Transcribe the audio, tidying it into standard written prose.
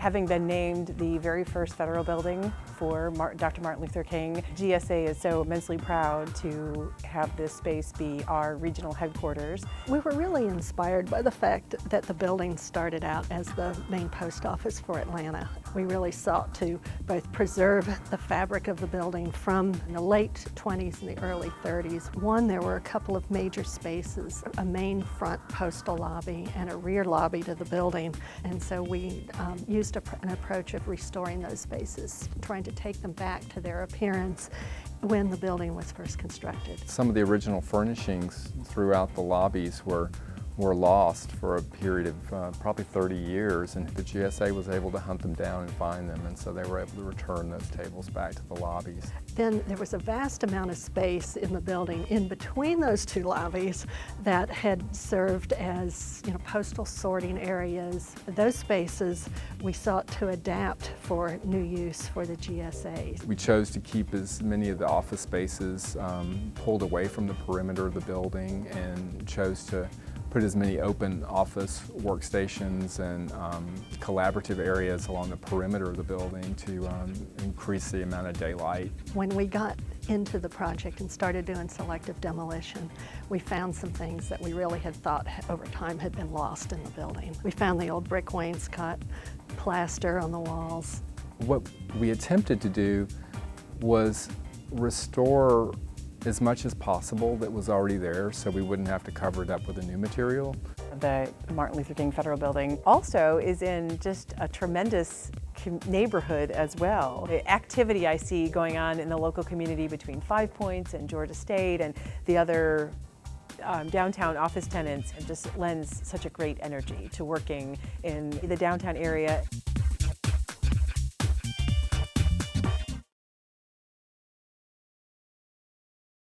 Having been named the very first federal building for Dr. Martin Luther King, GSA is so immensely proud to have this space be our regional headquarters. We were really inspired by the fact that the building started out as the main post office for Atlanta. We really sought to both preserve the fabric of the building from the late 20s and the early 30s. One, there were a couple of major spaces, a main front postal lobby and a rear lobby to the building, and so we used an approach of restoring those spaces, trying to take them back to their appearance when the building was first constructed. Some of the original furnishings throughout the lobbies were lost for a period of probably 30 years, and the GSA was able to hunt them down and find them, and so they were able to return those tables back to the lobbies. Then there was a vast amount of space in the building in between those two lobbies that had served as postal sorting areas. Those spaces we sought to adapt for new use for the GSA. We chose to keep as many of the office spaces pulled away from the perimeter of the building, and chose to put as many open office workstations and collaborative areas along the perimeter of the building to increase the amount of daylight. When we got into the project and started doing selective demolition, we found some things that we really had thought over time had been lost in the building. We found the old brick wainscot, plaster on the walls. What we attempted to do was restore as much as possible that was already there, so we wouldn't have to cover it up with a new material. The Martin Luther King Federal Building also is in just a tremendous neighborhood as well. The activity I see going on in the local community between Five Points and Georgia State and the other downtown office tenants just lends such a great energy to working in the downtown area.